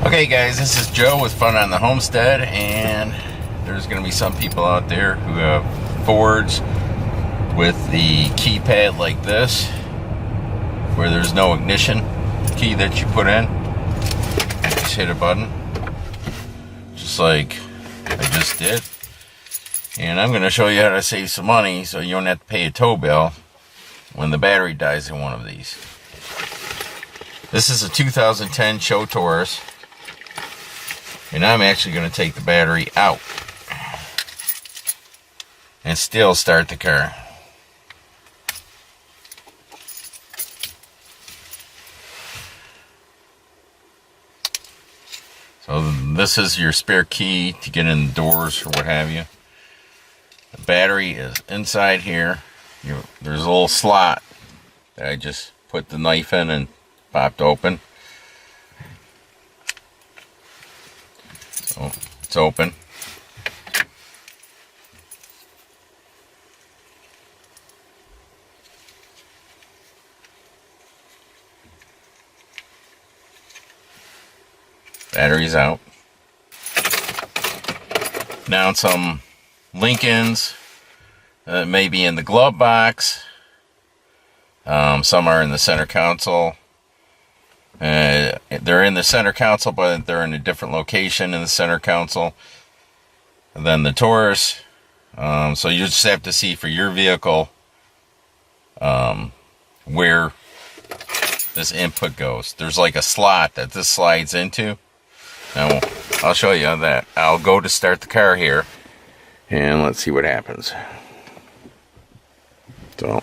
Okay guys, this is Joe with Fun on the Homestead, and there's going to be some people out there who have Fords with the keypad like this, where there's no ignition key that you put in. You just hit a button, just like I just did. And I'm going to show you how to save some money so you don't have to pay a tow bill when the battery dies in one of these. This is a 2010 SHO Taurus. And I'm actually going to take the battery out and still start the car. So this is your spare key to get in the doors or what have you. The battery is inside here. There's a little slot that I just put the knife in and popped open. So it's open. Battery's out. Now some Lincolns maybe in the glove box. Some are in the center console. They're in the center console, but they're in a different location in the center console than the Taurus. So you just have to see for your vehicle where this input goes. There's like a slot that this slides into. Now I'll show you that. I'll go to start the car here, and let's see what happens. So.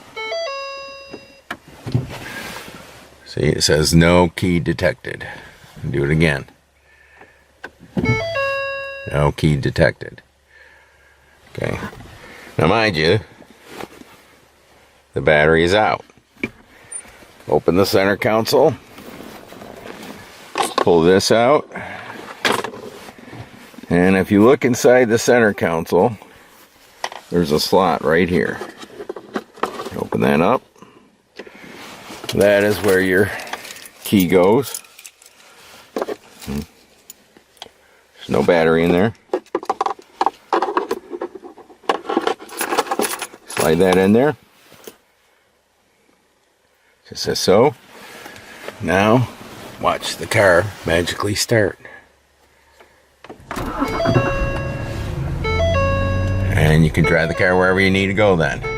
See, it says no key detected. Do it again. No key detected. Okay. Now mind you, the battery is out. Open the center console. Pull this out. And if you look inside the center console, there's a slot right here. Open that up. That is where your key goes. There's no battery in there. Slide that in there. Just says so. Now, watch the car magically start. And you can drive the car wherever you need to go then.